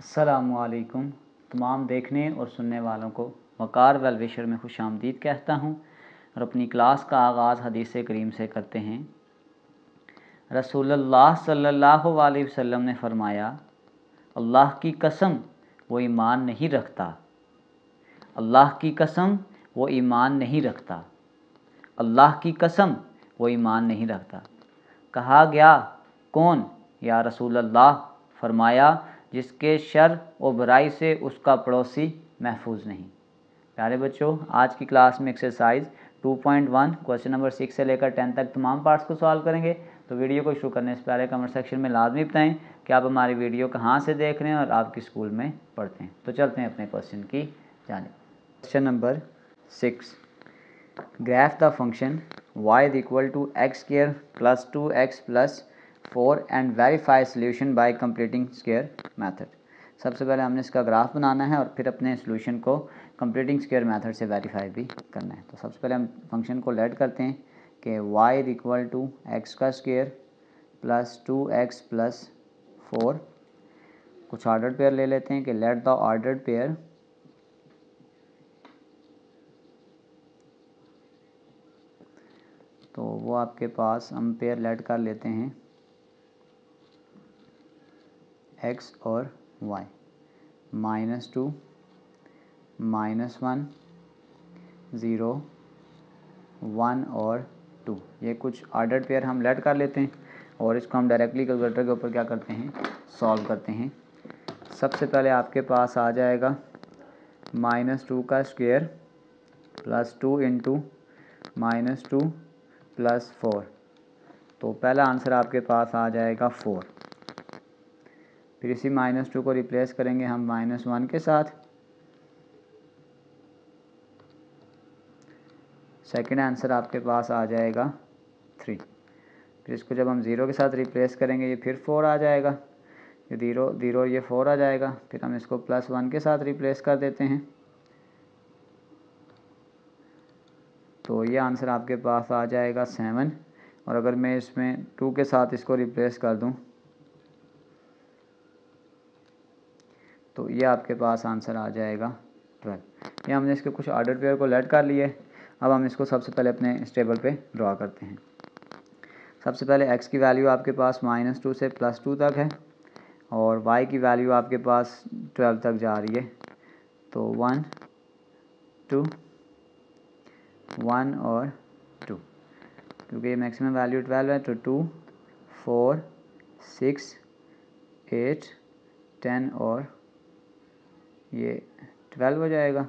अस्सलामुअलैकुम। तमाम देखने और सुनने वालों को वक़ार वेल विशर में खुश आमदीद कहता हूँ और अपनी क्लास का आगाज़ हदीस करीम से करते हैं। रसूलुल्लाह सल्लल्लाहु अलैहि वसल्लम ने फरमाया, अल्लाह की कसम वो ईमान नहीं रखता, अल्लाह की कसम वो ईमान नहीं रखता, अल्लाह की कसम वो ईमान नहीं रखता। कहा गया, कौन या रसूलल्लाह? फरमाया, जिसके शर और बुराई से उसका पड़ोसी महफूज नहीं। प्यारे बच्चों, आज की क्लास में एक्सरसाइज 2.1 क्वेश्चन नंबर 6 से लेकर 10 तक तमाम पार्ट्स को सॉल्व करेंगे। तो वीडियो को शुरू करने से पहले कमेंट सेक्शन में लाजमी बताएं कि आप हमारी वीडियो कहाँ से देख रहे हैं और आप किस स्कूल में पढ़ते हैं। तो चलते हैं अपने क्वेश्चन की जानिब। Question number 6, graph the function y is equal to x square plus 2x plus 4 and verify solution by completing square method। सबसे पहले हमने इसका ग्राफ बनाना है और फिर अपने सॉल्यूशन को कंप्लीटिंग स्क्वायर मेथड से वेरीफाई भी करना है। तो सबसे पहले हम फंक्शन को लेट करते हैं कि y is equal to x का स्क्वायर प्लस 2x प्लस 4। कुछ ऑर्डर्ड पेयर ले लेते हैं कि लेट द ऑर्डर्ड पेयर तो वो आपके पास हम पेयर लेट कर लेते हैं x और y, -2 -1 0 1 और 2। ये कुछ ऑर्डर्ड पेयर हम लेट कर लेते हैं और इसको हम डायरेक्टली कैलकुलेटर के ऊपर क्या करते हैं, सॉल्व करते हैं। सबसे पहले आपके पास आ जाएगा -2 का स्क्वायर प्लस 2 इंटू -2 प्लस 4। तो पहला आंसर आपके पास आ जाएगा 4। फिर इसी -2 को रिप्लेस करेंगे हम -1 के साथ। सेकंड आंसर आपके पास आ जाएगा 3। फिर इसको जब हम 0 के साथ रिप्लेस करेंगे ये फिर 4 आ जाएगा, ये 0 ये 4 आ जाएगा। फिर हम इसको +1 के साथ रिप्लेस कर देते हैं। तो ये आंसर आपके पास आ जाएगा 7। और अगर मैं इसमें 2 के साथ इसको रिप्लेस कर दूं तो ये आपके पास आंसर आ जाएगा 12। ये हमने इसके कुछ ऑर्डर पेयर को लेट कर लिए। अब हम इसको सबसे पहले अपने इस टेबल पे ड्रा करते हैं। सबसे पहले x की वैल्यू आपके पास -2 से +2 तक है और y की वैल्यू आपके पास 12 तक जा रही है। तो 1 2 1 और 2, क्योंकि ये मैक्सिमम वैल्यू 12 है तो 2 4 6 8 10 और ये 12 हो जाएगा।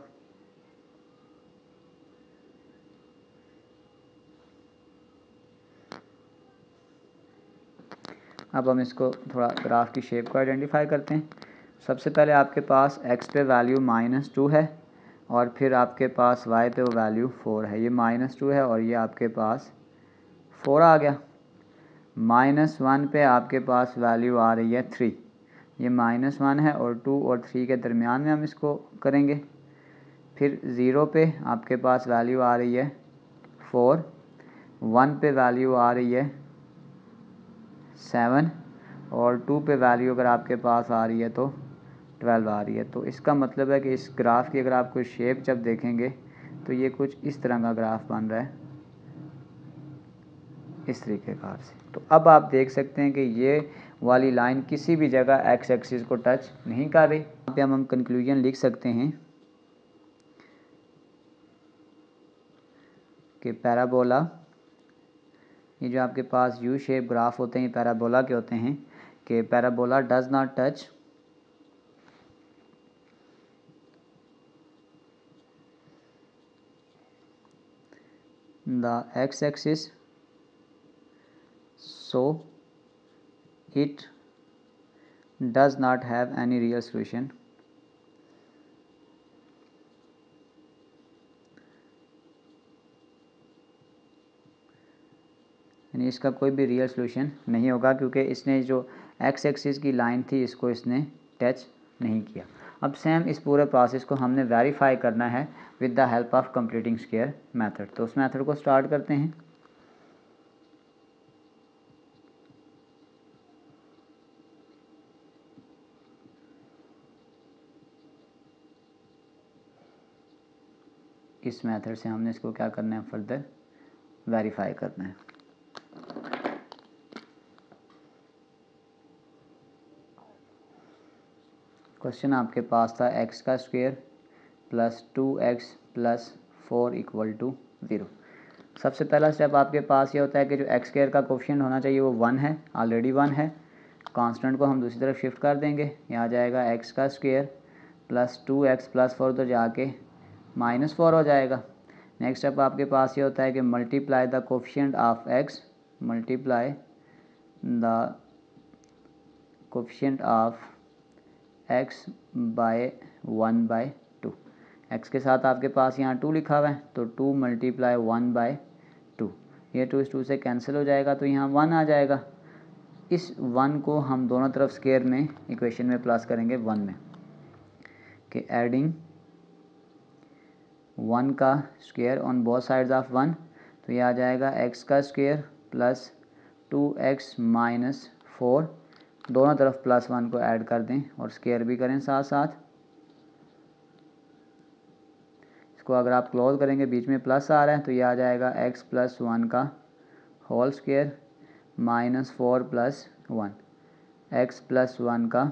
अब हम इसको थोड़ा ग्राफ की शेप को आइडेंटिफाई करते हैं। सबसे पहले आपके पास x पे वैल्यू -2 है और फिर आपके पास y पे वो वैल्यू 4 है। ये -2 है और ये आपके पास 4 आ गया। -1 पे आपके पास वैल्यू आ रही है 3। ये -1 है और 2 और 3 के दरमियान में हम इसको करेंगे। फिर 0 पे आपके पास वैल्यू आ रही है 4, 1 पे वैल्यू आ रही है 7 और 2 पे वैल्यू अगर आपके पास आ रही है तो 12 आ रही है। तो इसका मतलब है कि इस ग्राफ की अगर आप कोई शेप जब देखेंगे तो ये कुछ इस तरह का ग्राफ बन रहा है, इस तरीके कार से। तो अब आप देख सकते हैं कि ये वाली लाइन किसी भी जगह एक्स एक्सिस को टच नहीं कर रही। यहाँ पे हम कंक्लूजन लिख सकते हैं कि पैराबोला, ये जो आपके पास यू शेप ग्राफ होते हैं ये पैराबोला के होते हैं, कि parabola does not touch the x axis, so it does not have any real solution। यानी इसका कोई भी रियल सोल्यूशन नहीं होगा क्योंकि इसने जो एक्स एक्सिस की लाइन थी इसको इसने टच नहीं किया। अब सेम इस पूरे प्रोसेस को हमने वेरीफाई करना है with the help of completing square method. तो उस मेथड को स्टार्ट करते हैं। इस मेथड से हमने इसको क्या करना है, फर्दर वेरीफाई करना है। क्वेश्चन आपके पास था x का square plus 2x plus 4 equal to 0। सबसे पहला स्टेप आपके पास ये होता है कि जो x स्क्वायर का कोफिशिएंट होना चाहिए वो 1 है, ऑलरेडी 1 है। कांस्टेंट को हम दूसरी तरफ शिफ्ट कर देंगे, यहाँ जाएगा x का स्क्वायर प्लस 2x प्लस 4 तो जाके -4 हो जाएगा। नेक्स्ट स्टेप आपके पास ये होता है कि multiply the coefficient of x, multiply the coefficient of x by 1/2। x के साथ आपके पास यहाँ 2 लिखा हुआ है तो 2 मल्टीप्लाई 1/2, ये 2 इस 2 से कैंसिल हो जाएगा तो यहाँ 1 आ जाएगा। इस 1 को हम दोनों तरफ स्क्वायर में इक्वेशन में प्लस करेंगे 1 में, कि एडिंग 1 का square on both sides of 1, तो ये आ जाएगा x का स्क्वायर प्लस 2x माइनस 4, दोनों तरफ प्लस 1 को ऐड कर दें और स्क्वायर भी करें साथ साथ। इसको अगर आप क्लोज करेंगे बीच में प्लस आ रहा है तो ये आ जाएगा x प्लस 1 का whole square minus 4 plus 1, x plus 1 का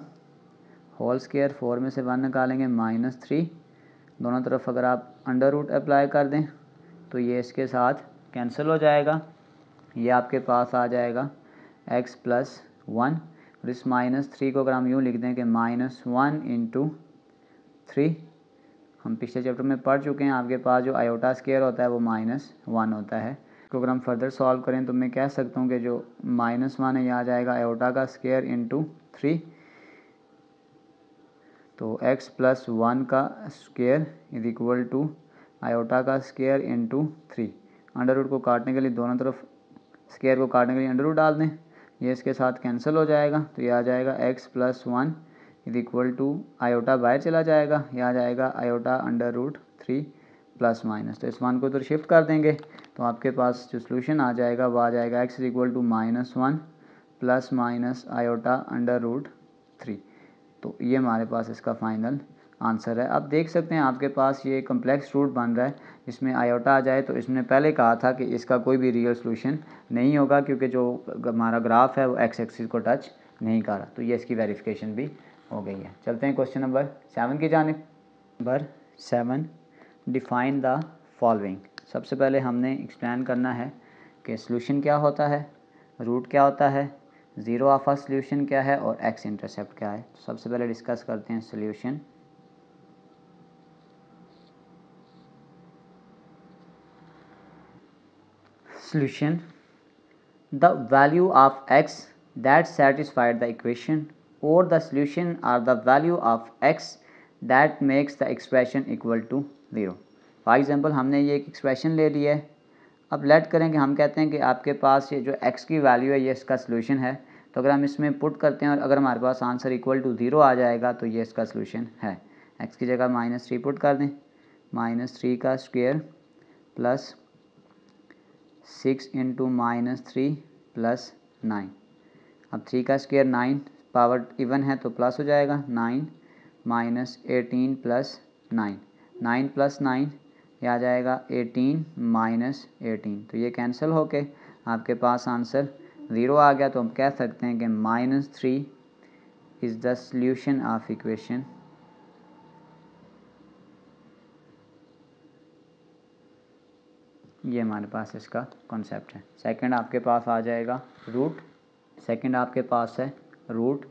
होल स्क्वायर, 4 में से 1 निकालेंगे -3, दोनों तरफ अगर आप अंडर रूट अप्लाई कर दें तो ये इसके साथ कैंसिल हो जाएगा। ये आपके पास आ जाएगा x प्लस 1, और इस -3 को अगर हम यूँ लिख दें कि -1 इंटू 3, हम पिछले चैप्टर में पढ़ चुके हैं, आपके पास जो आयोटा स्क्वायर होता है वो -1 होता है। तो अगर हम फर्दर सॉल्व करें तो मैं कह सकता हूँ कि जो -1 है ये आ जाएगा आयोटा का स्क्वायर इंटू 3, तो x प्लस 1 का square is equal to iota का स्क्वायर इंटू 3। अंडर रूट को काटने के लिए दोनों तरफ स्क्वायर को काटने के लिए अंडर रूट डाल दें, ये इसके साथ कैंसिल हो जाएगा तो ये आ जाएगा x plus 1 is equal to iota बाहर चला जाएगा, यह आ जाएगा iota under root 3 plus minus, तो इस 1 को इधर शिफ्ट कर देंगे तो आपके पास जो सोल्यूशन आ जाएगा वो आ जाएगा x is equal to -1 plus minus iota under root 3। तो ये हमारे पास इसका फाइनल आंसर है। अब देख सकते हैं आपके पास ये कम्प्लेक्स रूट बन रहा है, इसमें आयोटा आ जाए तो इसने पहले कहा था कि इसका कोई भी रियल सोल्यूशन नहीं होगा क्योंकि जो हमारा ग्राफ है वो एक्स एक्सिस को टच नहीं कर रहा, तो ये इसकी वेरिफिकेशन भी हो गई है। चलते हैं क्वेश्चन नंबर 7 की जानिब। Number 7, define the following. सबसे पहले हमने एक्सप्लेन करना है कि सोल्यूशन क्या होता है, रूट क्या होता है, ज़ीरो ऑफ आ सोल्यूशन क्या है और एक्स इंटरसेप्ट क्या है। तो सबसे पहले डिस्कस करते हैं solution. Solution, the value of x that satisfied the equation और the solution are the value of x that makes the expression equal to 0। For example हमने ये एक एक्सप्रेशन ले लिया है, अब लेट करें कि हम कहते हैं कि आपके पास ये जो x की वैल्यू है ये इसका सोल्यूशन है, तो अगर हम इसमें पुट करते हैं और अगर हमारे पास आंसर इक्वल टू 0 आ जाएगा तो ये इसका सोल्यूशन है। x की जगह -3 पुट कर दें, -3 का स्क्वायर प्लस 6 इंटू -3 प्लस 9। अब 3 का स्क्वायर 9, पावर इवन है तो प्लस हो जाएगा, 9 माइनस 18 प्लस 9, 9 प्लस 9 ये आ जाएगा 18 माइनस 18, तो ये कैंसिल होके आपके पास आंसर 0 आ गया। तो हम कह सकते हैं कि -3 is the solution of equation ये हमारे पास इसका कॉन्सेप्ट है। सेकंड आपके पास आ जाएगा रूट। सेकंड आपके पास है root,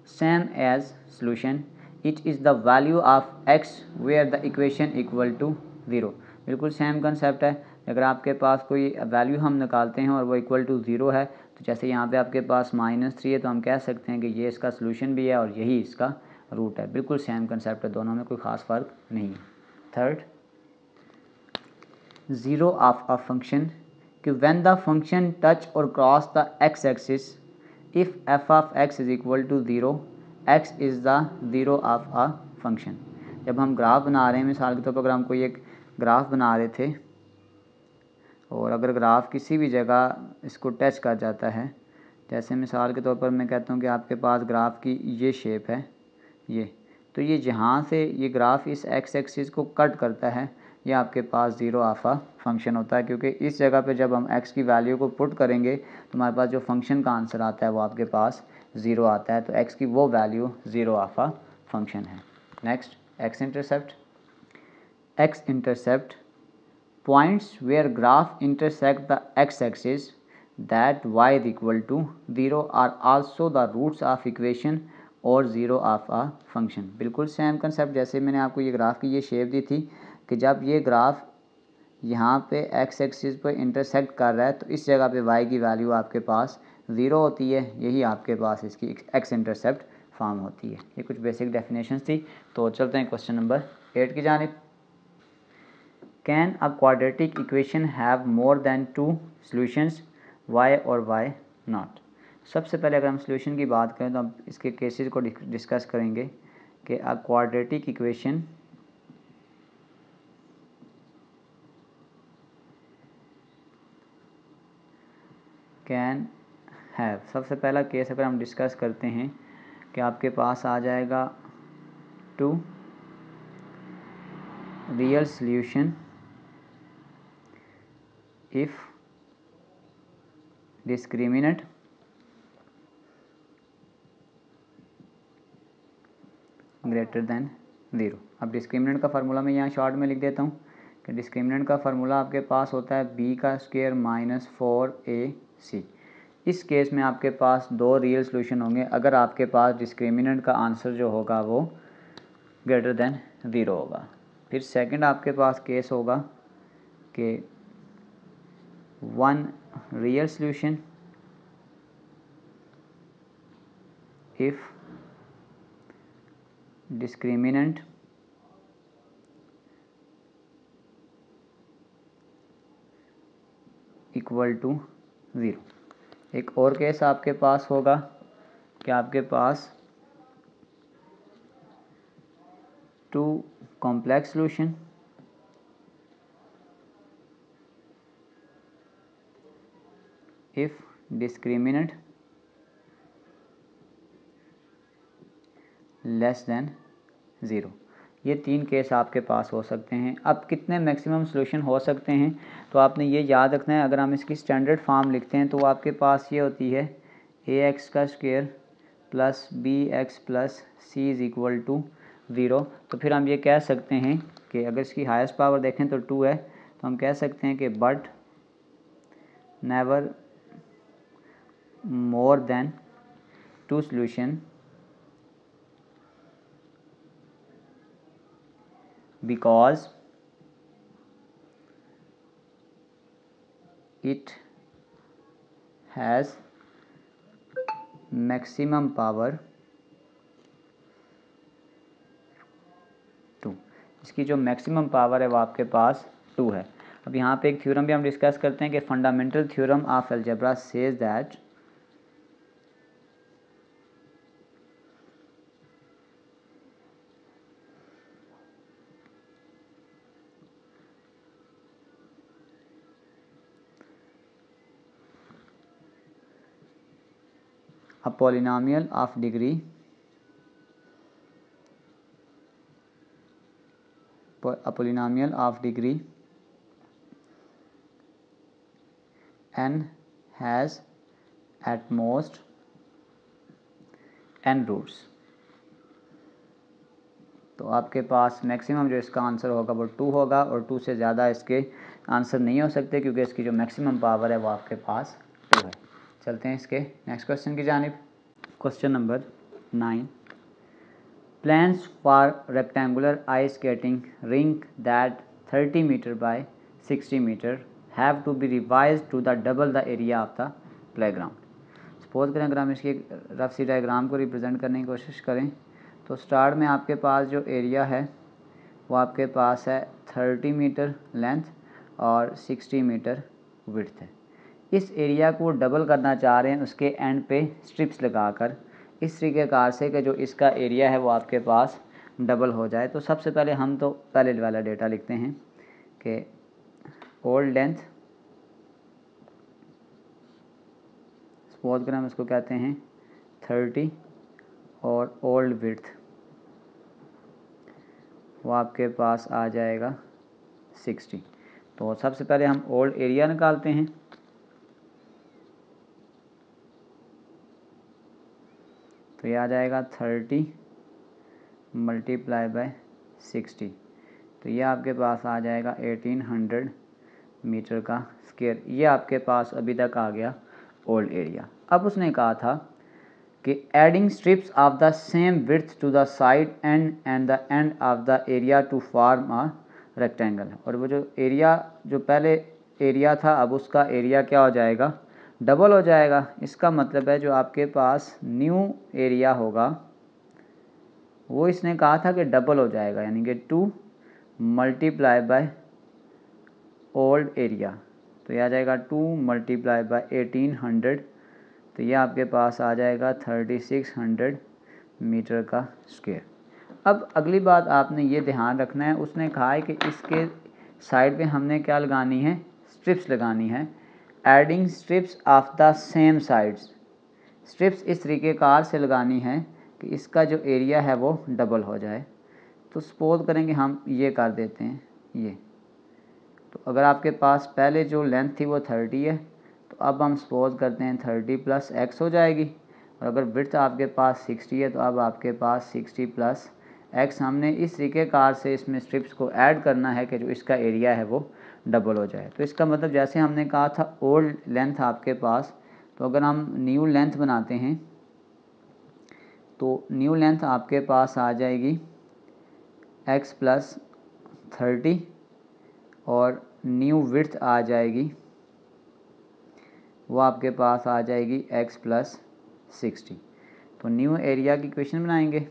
same as solution, it is the value of x where the equation equal to 0। बिल्कुल सेम कंसेप्ट है। अगर आपके पास कोई वैल्यू हम निकालते हैं और वो इक्वल टू 0 है, तो जैसे यहाँ पे आपके पास -3 है तो हम कह सकते हैं कि ये इसका सॉल्यूशन भी है और यही इसका रूट है। बिल्कुल सेम कंसेप्ट है, दोनों में कोई ख़ास फ़र्क नहीं है। Third, zero of a function, कि व्हेन द फंक्शन टच और cross the x axis, if f of x is equal to 0, x is the zero of a function. जब हम ग्राफ बना रहे हैं, मिसाल के तौर पर अगर हम कोई एक ग्राफ बना रहे थे और अगर ग्राफ किसी भी जगह इसको टच कर जाता है, जैसे मिसाल के तौर पर मैं कहता हूँ कि आपके पास ग्राफ की ये शेप है ये, तो ये जहाँ से ये ग्राफ इस x एक्सिस को कट करता है ये आपके पास ज़ीरो आफा फंक्शन होता है, क्योंकि इस जगह पे जब हम x की वैल्यू को पुट करेंगे तो हमारे पास जो फंक्शन का आंसर आता है वो आपके पास ज़ीरो आता है, तो x की वो वैल्यू ज़ीरो आफा फंक्शन है। Next, x intercept. x intercept points where graph intersect the x axis that y is equal to 0 are also the roots of equation और ज़ीरो ऑफ आ फंक्शन। बिल्कुल same concept जैसे मैंने आपको ये graph की ये shape दी थी कि जब ये ग्राफ यहाँ पे x एक्सिस पर इंटरसेक्ट कर रहा है तो इस जगह पे y की वैल्यू आपके पास ज़ीरो होती है, यही आपके पास इसकी x इंटरसेप्ट फॉर्म होती है। ये कुछ बेसिक डेफिनेशंस थी। तो चलते हैं क्वेश्चन नंबर 8 की जानिब। Can a quadratic equation have more than 2 solutions, y और y नॉट। सबसे पहले अगर हम सॉल्यूशन की बात करें तो हम इसके केसेस को डिस्कस करेंगे कि a quadratic equation can have. सबसे पहला केस अगर हम डिस्कस करते हैं कि आपके पास आ जाएगा 2 real solution if discriminant greater than 0। अब डिस्क्रिमिनेंट का फार्मूला मैं यहाँ शॉर्ट में लिख देता हूँ कि डिस्क्रिमिनेंट का फार्मूला आपके पास होता है b का स्क्वायर माइनस 4ac। इस केस में आपके पास दो रियल सॉल्यूशन होंगे अगर आपके पास डिस्क्रिमिनेंट का आंसर जो होगा वो ग्रेटर देन 0 होगा। फिर सेकंड आपके पास केस होगा कि 1 real solution if discriminant equal to 0। एक और केस आपके पास होगा कि आपके पास 2 complex solution if discriminant less than 0। ये 3 केस आपके पास हो सकते हैं। अब कितने मैक्सिमम सॉल्यूशन हो सकते हैं तो आपने ये याद रखना है। अगर हम इसकी स्टैंडर्ड फॉर्म लिखते हैं तो आपके पास ये होती है ax का square plus bx plus c is equal to 0। तो फिर हम ये कह सकते हैं कि अगर इसकी हाईएस्ट पावर देखें तो 2 है, तो हम कह सकते हैं कि but never more than 2 solution because it has maximum power 2। इसकी जो मैक्सिमम पावर है वो आपके पास 2 है। अब यहाँ पे एक थ्योरम भी हम डिस्कस करते हैं कि fundamental theorem of algebra says that a polynomial of degree n has at most n roots। तो आपके पास मैक्सिमम जो इसका आंसर होगा वो 2 होगा और 2 से ज़्यादा इसके आंसर नहीं हो सकते क्योंकि इसकी जो मैक्सिमम पावर है वो आपके पास 2 है। चलते हैं इसके नेक्स्ट क्वेश्चन की जानिब। Question number 9। Plans for rectangular ice skating rink that 30 meter by 60 meter have to be revised to the double the area of the playground। Suppose करें अगर हम इसकी रफ सी डायग्राम को रिप्रेजेंट करने की कोशिश करें तो स्टार्ट में आपके पास जो एरिया है वो आपके पास है 30 मीटर लेंथ और 60 मीटर विड्थ है। इस एरिया को डबल करना चाह रहे हैं उसके एंड पे स्ट्रिप्स लगाकर इस तरीक़ेकार से कि जो इसका एरिया है वो आपके पास डबल हो जाए। तो सबसे पहले हम तो पहले वाला डेटा लिखते हैं कि ओल्ड लेंथ, सपोज करें हम इसको कहते हैं 30 और ओल्ड विड्थ वो आपके पास आ जाएगा 60। तो सबसे पहले हम ओल्ड एरिया निकालते हैं। तो ये आ जाएगा 30 मल्टीप्लाई बाय 60। तो ये आपके पास आ जाएगा 1800 मीटर का स्क्वायर। ये आपके पास अभी तक आ गया ओल्ड एरिया। अब उसने कहा था कि adding strips of the same width to the side and the end of the area to form a rectangle. और वो जो एरिया, जो पहले एरिया था, अब उसका एरिया क्या हो जाएगा, डबल हो जाएगा। इसका मतलब है जो आपके पास न्यू एरिया होगा वो इसने कहा था कि डबल हो जाएगा, यानी कि 2 मल्टीप्लाई बाय ओल्ड एरिया। तो ये आ जाएगा 2 मल्टीप्लाई बाय 1800। तो ये आपके पास आ जाएगा 3600 मीटर का स्क्वायर। अब अगली बात आपने ये ध्यान रखना है, उसने कहा है कि इसके साइड पे हमने क्या लगानी है, स्ट्रिप्स लगानी है। Adding strips of the same sides. Strips इस तरीके कार से लगानी है कि इसका जो एरिया है वो डबल हो जाए। तो सपोज करेंगे हम ये कर देते हैं ये। तो अगर आपके पास पहले जो लेंथ थी वो 30 है, तो अब हम सपोज करते हैं 30 प्लस x हो जाएगी। और अगर विड्थ आपके पास 60 है तो अब आपके पास 60 प्लस x। हमने इस तरीके कार से इसमें स्ट्रिप्स को ऐड करना है कि जो इसका एरिया है वो डबल हो जाए। तो इसका मतलब जैसे हमने कहा था ओल्ड लेंथ आपके पास, तो अगर हम न्यू लेंथ बनाते हैं तो न्यू लेंथ आपके पास आ जाएगी x प्लस 30 और न्यू विड्थ आ जाएगी वो आपके पास आ जाएगी x प्लस 60। तो न्यू एरिया की इक्वेशन बनाएंगे।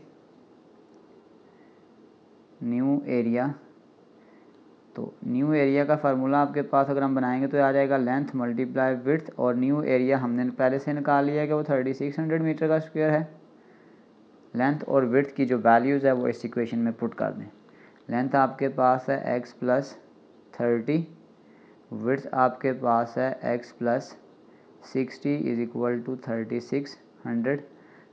न्यू एरिया, तो न्यू एरिया का फार्मूला आपके पास अगर हम बनाएंगे तो आ जाएगा लेंथ मल्टीप्लाई विड्थ, और न्यू एरिया हमने पहले से निकाल लिया है कि वो 3600 मीटर का स्क्वायर है। लेंथ और विड्थ की जो वैल्यूज़ है वो इस इक्वेशन में पुट कर दें। लेंथ आपके पास है x प्लस 30, विड्थ आपके पास है x plus 60 is equal to 3600।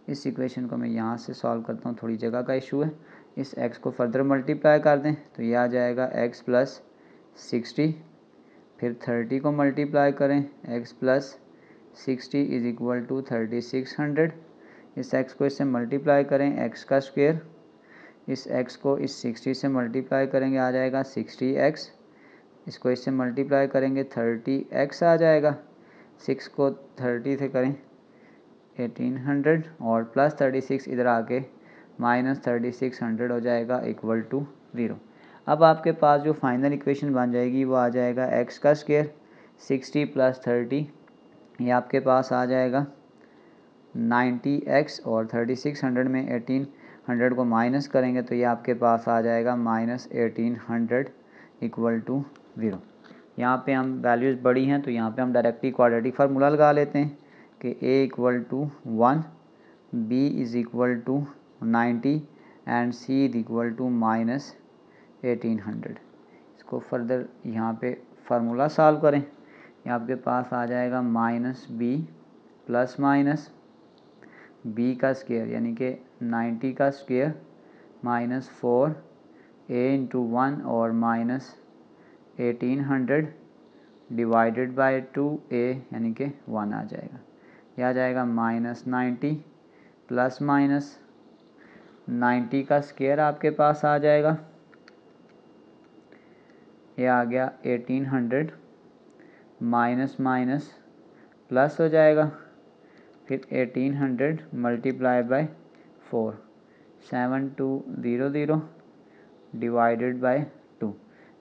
इस इक्वेशन को मैं यहाँ से सॉल्व करता हूँ, थोड़ी जगह का इशू है। इस x को फर्दर मल्टीप्लाई कर दें तो ये आ जाएगा x प्लस 60, फिर 30 को मल्टीप्लाई करें, x plus 60 is equal to 3600। इस x को इससे मल्टीप्लाई करें, x का स्क्वायर, इस x को इस 60 से मल्टीप्लाई करेंगे आ जाएगा 60x। इसको इससे मल्टीप्लाई करेंगे 30x आ जाएगा। 6 को 30 से करें 1800 और प्लस 36 इधर आके माइनस 3600 हो जाएगा इक्वल टू 0। अब आपके पास जो फाइनल इक्वेशन बन जाएगी वो आ जाएगा x का स्क्वायर 60 प्लस 30, ये आपके पास आ जाएगा 90x, और 3600 में 1800 को माइनस करेंगे तो ये आपके पास आ जाएगा माइनस 1800 इक्वल टू 0। यहाँ पे हम वैल्यूज़ बड़ी हैं तो यहाँ पे हम डायरेक्टली क्वाड्रेटिक फार्मूला लगा लेते हैं कि a equal to 1, b is equal to 90 and c is equal to minus 1800। इसको फर्दर यहाँ पे फार्मूला सॉल्व करें, ये आपके पास आ जाएगा minus b plus minus b का स्क्वायर यानी कि 90 का स्क्वायर माइनस 4a इंटू 1 और माइनस 1800 डिवाइडेड बाय 2a यानी कि 1 आ जाएगा। यह आ जाएगा माइनस 90 प्लस माइनस 90 का स्क्वायर आपके पास आ जाएगा, ये आ गया 1800 माइनस माइनस प्लस हो जाएगा, फिर 1800 मल्टीप्लाई बाय 4 7200 डिवाइडेड बाय 2।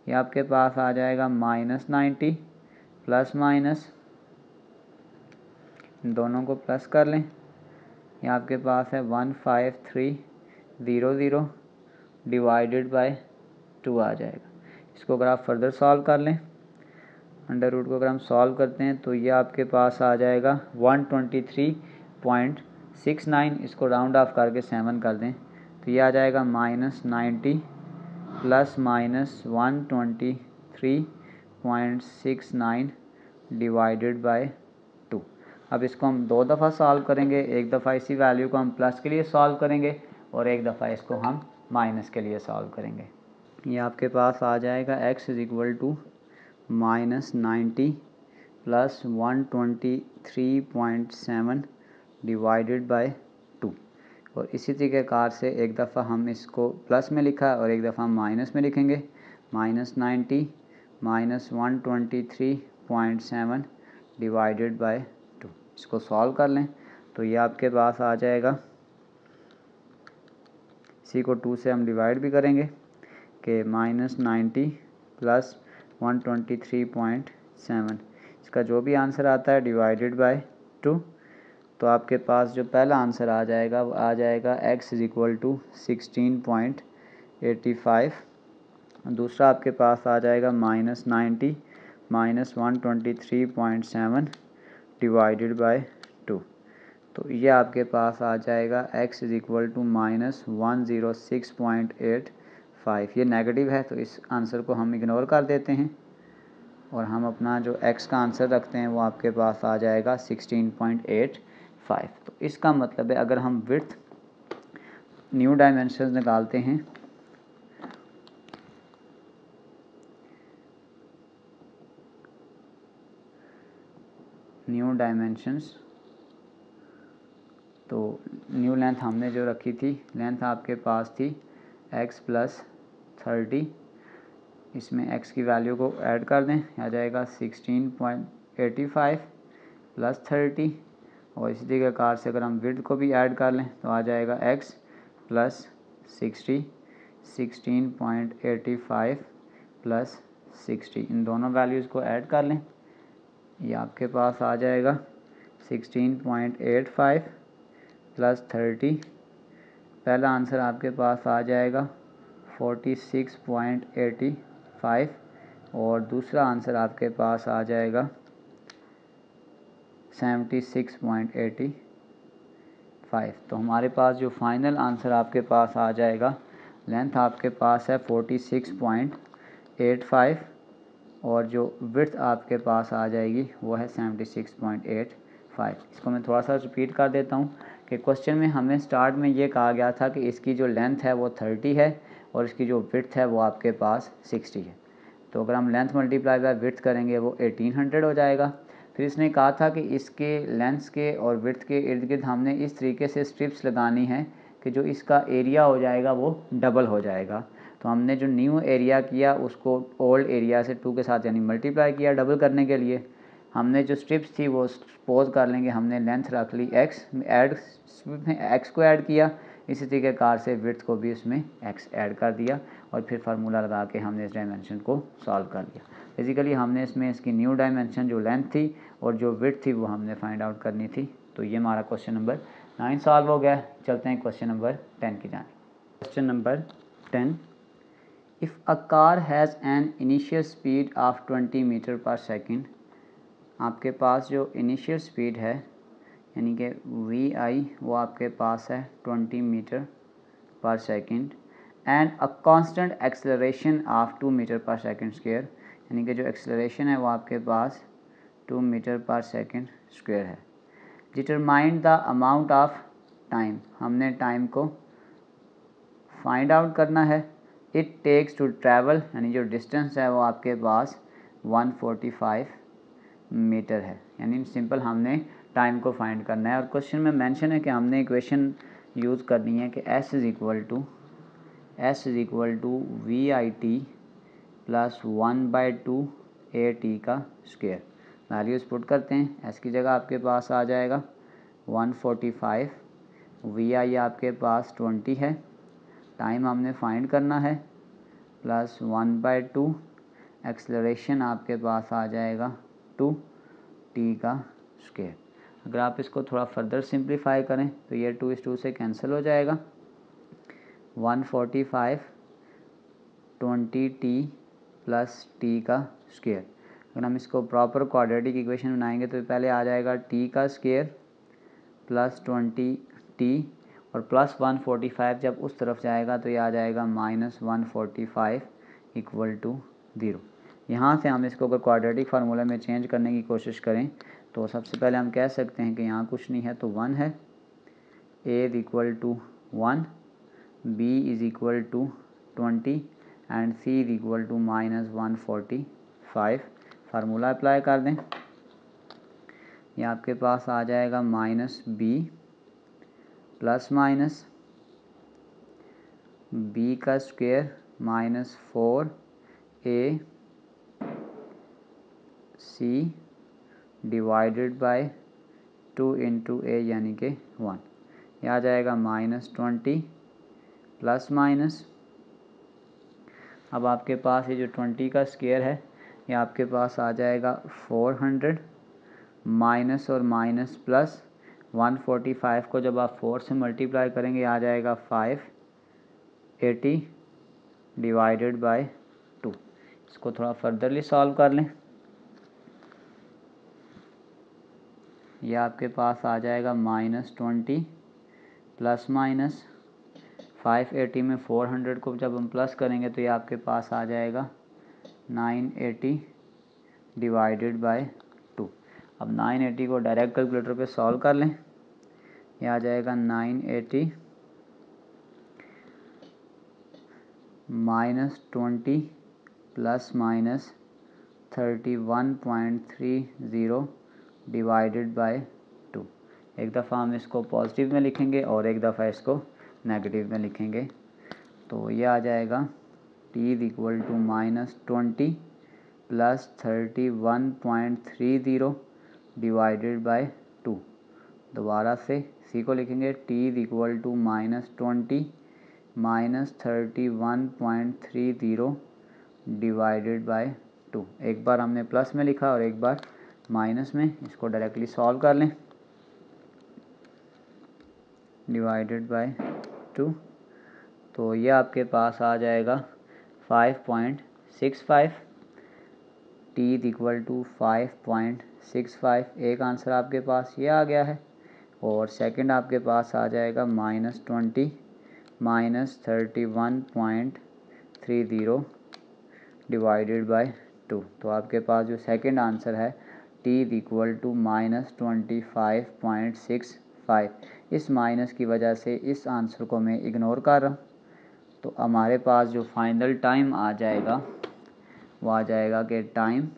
ये आपके पास आ जाएगा माइनस 90 प्लस माइनस, दोनों को प्लस कर लें, ये आपके पास है 15300 डिवाइडेड बाय 2 आ जाएगा। इसको अगर आप फर्दर सॉल्व कर लें, अंडर रूट को अगर हम सॉल्व करते हैं तो ये आपके पास आ जाएगा 123.69। इसको राउंड ऑफ करके 7 कर दें तो ये आ जाएगा minus 90 plus minus 123.69 divided by 2। अब इसको हम 2 दफ़ा सॉल्व करेंगे, एक दफ़ा इसी वैल्यू को हम प्लस के लिए सॉल्व करेंगे और एक दफ़ा इसको हम माइनस के लिए सॉल्व करेंगे। ये आपके पास आ जाएगा x is equal to -90 plus 123.7 divided by 2। और इसी तरीक़ेकार से एक दफ़ा हम इसको प्लस में लिखा और एक दफ़ा हम माइनस में लिखेंगे। -90 माइनस 123.7 डिवाइडेड बाय 2। इसको सॉल्व कर लें तो ये आपके पास आ जाएगा, इसी को 2 से हम डिवाइड भी करेंगे कि -90 प्लस 123.7, इसका जो भी आंसर आता है डिवाइडेड बाय 2। तो आपके पास जो पहला आंसर आ जाएगा वो आ जाएगा x इज़ इक्वल टू 16.85। दूसरा आपके पास आ जाएगा -90 माइनस 123.7 डिवाइडेड बाय 2। तो ये आपके पास आ जाएगा x इज़ इक्वल टू -106.85। ये नेगेटिव है तो इस आंसर को हम इग्नोर कर देते हैं और हम अपना जो x का आंसर रखते हैं वो आपके पास आ जाएगा 16.85। तो इसका मतलब है अगर हम विड्थ न्यू डायमेंशंस निकालते हैं न्यू डायमेंशंस, तो न्यू लेंथ हमने जो रखी थी, लेंथ आपके पास थी x प्लस 30। इसमें x की वैल्यू को ऐड कर दें, आ जाएगा 16.85 प्लस 30। और इसी तरीक़ेकार से अगर हम विड्थ को भी ऐड कर लें तो आ जाएगा x प्लस 16.85 प्लस 60। इन दोनों वैल्यूज़ को ऐड कर लें, ये आपके पास आ जाएगा 16.85 प्लस 30। पहला आंसर आपके पास आ जाएगा 46.85 और दूसरा आंसर आपके पास आ जाएगा 76.85। तो हमारे पास जो फाइनल आंसर आपके पास आ जाएगा, लेंथ आपके पास है 46.85 और जो विड्थ आपके पास आ जाएगी वो है 76.85। इसको मैं थोड़ा सा रिपीट कर देता हूँ कि क्वेश्चन में हमें स्टार्ट में ये कहा गया था कि इसकी जो लेंथ है वो 30 है और इसकी जो विड्थ है वो आपके पास 60 है। तो अगर हम लेंथ मल्टीप्लाई बाय विड्थ करेंगे वो 1800 हो जाएगा। फिर इसने कहा था कि इसके लेंथ के और विड्थ के इर्द गिर्द हमने इस तरीके से स्ट्रिप्स लगानी है कि जो इसका एरिया हो जाएगा वो डबल हो जाएगा। तो हमने जो न्यू एरिया किया उसको ओल्ड एरिया से 2 के साथ यानी मल्टीप्लाई किया डबल करने के लिए। हमने जो स्ट्रिप्स थी वो सपोज कर लेंगे हमने लेंथ रख ली x, ऐड में x को ऐड किया, इसी तरीक़ेकार से विड्थ को भी उसमें x ऐड कर दिया और फिर फार्मूला लगा के हमने इस डायमेंशन को सॉल्व कर लिया। बेसिकली हमने इसमें इसकी न्यू डायमेंशन जो लेंथ थी और जो विड्थ थी वो हमने फाइंड आउट करनी थी। तो ये हमारा क्वेश्चन नंबर 9 सॉल्व हो गया। चलते हैं क्वेश्चन नंबर 10 की जाने। Question number 10, if a car has an initial speed of 20 metre per second, आपके पास जो इनिशियल स्पीड है यानी कि vi वो आपके पास है 20 metre per second and a constant acceleration of 2 metre per second square, यानी कि जो एक्सेलरेशन है वो आपके पास 2 मीटर पर सेकेंड स्क्वायर है। Determine the amount of time, हमने टाइम को फाइंड आउट करना है। इट टेक्स टू ट्रैवल, यानी जो डिस्टेंस है वो आपके पास 145 मीटर है। यानी सिंपल हमने टाइम को फाइंड करना है और क्वेश्चन में मेंशन है कि हमने इक्वेशन यूज़ करनी है कि s is equal to VIT plus 1/2 AT का स्क्वायर। वैल्यूज़ पुट करते हैं, s की जगह आपके पास आ जाएगा 145, VI आपके पास 20 है, टाइम हमने फाइंड करना है प्लस 1/2, एक्सेलरेशन आपके पास आ जाएगा 2t का स्क्वायर। अगर आप इसको थोड़ा फर्दर सिंप्लीफाई करें तो ये 2 इस 2 से कैंसिल हो जाएगा। 145 20t प्लस t का स्क्वायर। अगर हम इसको प्रॉपर क्वाड्रेटिक इक्वेशन बनाएंगे तो पहले आ जाएगा t का स्क्वायर प्लस 20t और प्लस 145 जब उस तरफ जाएगा तो ये आ जाएगा -145 इक्वल टू 0। यहाँ से हम इसको अगर क्वाड्रेटिक फार्मूला में चेंज करने की कोशिश करें तो सबसे पहले हम कह सकते हैं कि यहाँ कुछ नहीं है तो 1 है, a is equal to 1, b is equal to 20 and c is equal to -145। Formula apply कर दें, ये आपके पास आ जाएगा -b प्लस माइनस b का square -4ac divided by 2 into a यानी कि 1। यह आ जाएगा -20 प्लस माइनस, अब आपके पास ये जो 20 का स्क्वायर है ये आपके पास आ जाएगा 400 माइनस और माइनस प्लस 145 को जब आप 4 से मल्टीप्लाई करेंगे आ जाएगा 580 डिवाइडेड बाय 2। इसको थोड़ा फर्दरली सॉल्व कर लें, यह आपके पास आ जाएगा -20 प्लस माइनस 580 में 400 को जब हम प्लस करेंगे तो ये आपके पास आ जाएगा 980 डिवाइडेड बाय 2। अब 980 को डायरेक्ट कैलकुलेटर पे सॉल्व कर लें, ये आ जाएगा 980 -20 प्लस माइनस 31.30 डिवाइडेड बाय 2। एक दफ़ा हम इसको पॉजिटिव में लिखेंगे और एक दफ़ा इसको नेगेटिव में लिखेंगे, तो ये आ जाएगा t is equal to -20 plus 31.30 divided by 2। दोबारा से c को लिखेंगे t is equal to -20 minus 31.30 divided by 2। एक बार हमने प्लस में लिखा और एक बार माइनस में, इसको डायरेक्टली सॉल्व कर लें, डिवाइडेड बाय 2, तो ये आपके पास आ जाएगा 5.65। t इज इक्वल टू 5.65, एक आंसर आपके पास ये आ गया है, और सेकंड आपके पास आ जाएगा -20 माइनस 31.30 डिवाइडेड बाय 2। तो आपके पास जो सेकंड आंसर है t इज इक्वल टू -25.65। इस माइनस की वजह से इस आंसर को मैं इग्नोर कर रहा हूँ, तो हमारे पास जो फाइनल टाइम आ जाएगा वो आ जाएगा कि time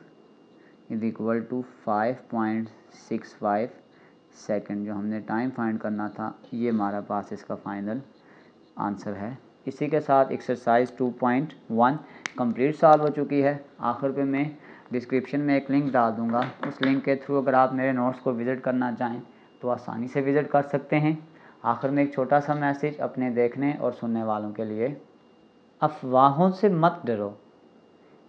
is equal to 5.65 second. जो हमने टाइम फाइंड करना था ये हमारा पास इसका फाइनल आंसर है। इसी के साथ एक्सरसाइज 2.1 कंप्लीट सॉल्व हो चुकी है। आखिर पे मैं डिस्क्रिप्शन में एक लिंक डाल दूँगा, उस लिंक के थ्रू अगर आप मेरे नोट्स को विज़िट करना चाहें तो आसानी से विज़िट कर सकते हैं। आखिर में एक छोटा सा मैसेज अपने देखने और सुनने वालों के लिए, अफवाहों से मत डरो,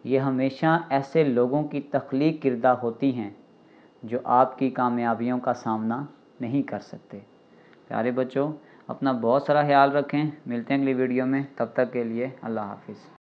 ये हमेशा ऐसे लोगों की तख्लीक किर्दा होती हैं जो आपकी कामयाबियों का सामना नहीं कर सकते। प्यारे बच्चों, अपना बहुत सारा ख्याल रखें, मिलते हैं अगली वीडियो में, तब तक के लिए अल्लाह हाफिज़।